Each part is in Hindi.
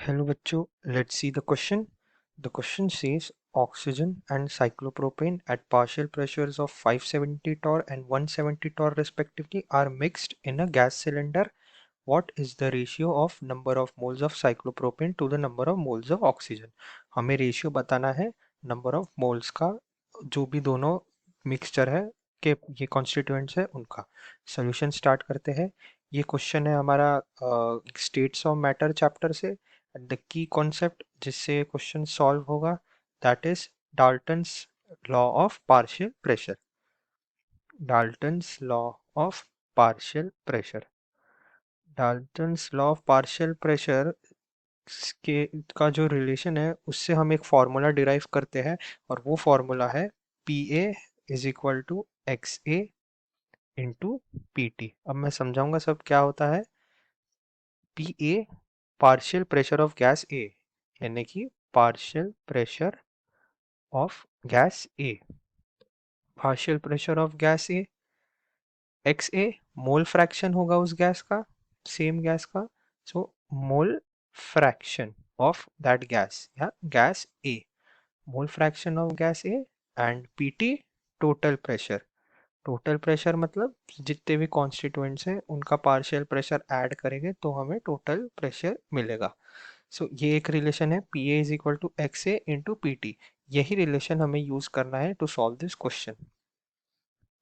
Hello बच्चों, let's see the question. The question says oxygen and cyclopropane at partial pressures of 570 torr and 170 torr respectively are mixed in a gas cylinder. What is the ratio of number of moles of cyclopropane to the number of moles of oxygen? हमें रेशियो बताना है नंबर ऑफ मोल्स का, जो भी दोनों मिक्सचर है के ये कॉन्स्टिट्यूएंट्स है उनका. सोल्यूशन स्टार्ट करते हैं. ये क्वेश्चन है हमारा स्टेट्स ऑफ मैटर चैप्टर से. द की कॉन्सेप्ट जिससे क्वेश्चन सॉल्व होगा that is Dalton's law of partial pressure. Dalton's law of partial pressure. Dalton's law of partial pressure के का जो रिलेशन है उससे हम एक फॉर्मूला डिराइव करते हैं और वो फॉर्मूला है P A is equal to x A into P T. अब मैं समझाऊंगा सब क्या होता है. P A partial pressure of gas A, यानी कि partial pressure of gas A. Partial pressure of gas A. X A mole fraction होगा उस गैस का, सेम गैस का. So mole fraction of that gas या gas A, mole fraction of gas A. And PT total pressure. Total pressure मतलब जितने भी कॉन्स्टिट्यूएंट्स हैं उनका पार्शियल प्रेशर ऐड करेंगे तो हमें टोटल प्रेशर मिलेगा. सो ये एक रिलेशन है P A is equal to x A into P T. यही रिलेशन हमें यूज करना है टू सॉल्व दिस क्वेश्चन.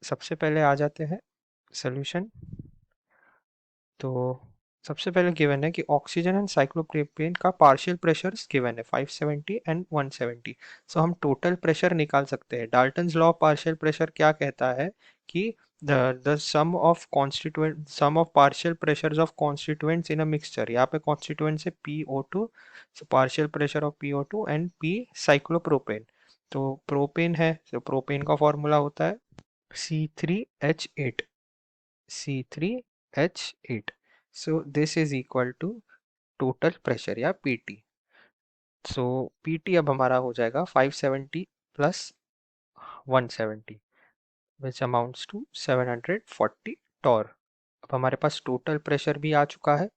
सबसे पहले आ जाते हैं सोल्यूशन. तो सबसे पहले गिवन है कि ऑक्सीजन एंड साइक्लोप्रोपेन का पार्शियल प्रेशर गिवन है 570 एंड 170. सो हम टोटल प्रेशर निकाल सकते हैं. Dalton's law of partial pressure क्या कहता है कि the sum of partial pressures of constituents in a mixture. यहाँ पे constituents है PO2, so partial pressure of PO2 and P cyclopropane. तो प्रोपेन है, तो प्रोपेन का फॉर्मूला होता है C3H8. C3H8. So this is equal to total pressure या PT. So PT अब हमारा हो जाएगा 570 plus 170 which amounts to 740 torr. अब हमारे पास टोटल प्रेशर भी आ चुका है.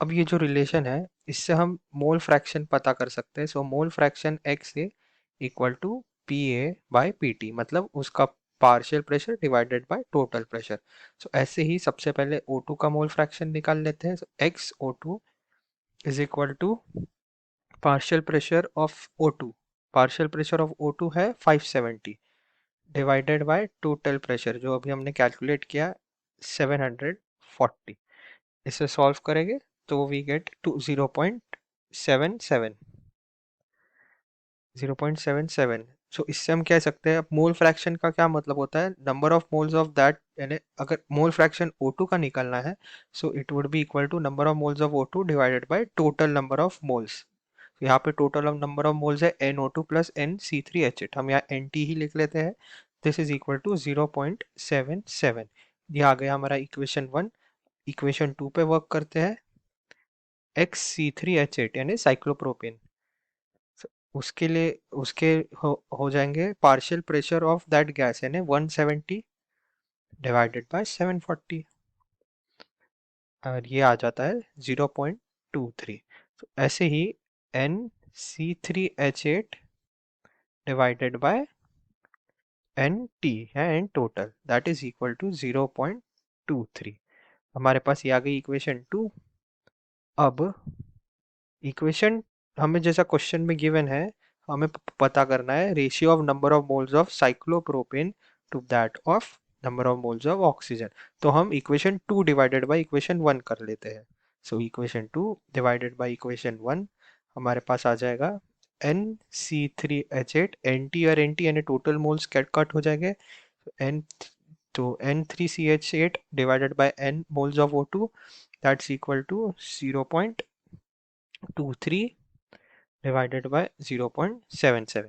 अब ये जो रिलेशन है इससे हम मोल फ्रैक्शन पता कर सकते हैं. So mole fraction X A equal to P A by P T, मतलब उसका partial pressure divided by total pressure. So ऐसे ही सबसे पहले O2 का मोल फ्रैक्शन निकाल लेते हैं. X O two is equal to partial pressure of O2. Partial pressure of O2 है 570 डिवाइडेड बाय टोटल प्रेशर जो अभी हमने कैलकुलेट किया 740. इसे सॉल्व करेंगे तो वी गेट टू 0.77. 0.77. सो इससे हम कह सकते हैं, अब मोल फ्रैक्शन का क्या मतलब होता है, number of moles of that, यानी अगर मोल फ्रैक्शन O2 का निकालना है so it would be equal to number of moles of O2 divided by total number of moles. यहाँ पे total of number of moles है NO2 प्लस NC3H8. हम यहाँ NT ही लिख लेते हैं. This is equal to 0.77. ये आ गया हमारा इक्वेशन 1. इक्वेशन 2 पे वर्क करते हैं. XC3H8 यानी साइक्लोप्रोपेन, उसके लिए उसके हो जाएंगे partial pressure of that gas यानी 170 डिवाइडेड बाय 740 और ये आ जाता है 0.23. तो ऐसे ही NC3H8 डिवाइडेड बाय NT है N total that is equal to 0.23. हमारे पास ये आ गई इक्वेशन 2. अब इक्वेशन हमें जैसा क्वेश्चन में गिवन है हमें पता करना है ratio of number of moles of cyclopropane to that of number of moles of oxygen. तो हम इक्वेशन 2 डिवाइडेड बाय इक्वेशन 1 कर लेते हैं. So equation 2 divided by equation 1 हमारे पास आ जाएगा NC3H8. NT और NT यानी टोटल मोल्स कट हो जाएंगे. N तो N3CH8 divided by N moles of O2 that's equal to 0.23 divided by 0.77.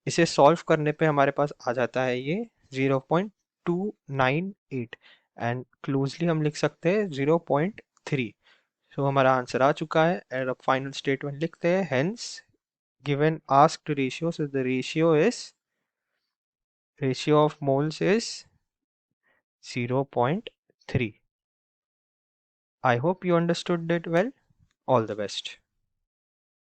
इसे सॉल्व करने पे हमारे पास आ जाता है ये 0.298 एंड क्लोजली हम लिख सकते हैं 0.3. सो हमारा आंसर आ चुका है. और अब फाइनल स्टेटमेंट लिखते हैं. Hence given asked ratio, so the ratio of moles is 0.3. I hope you understood it well. All the best.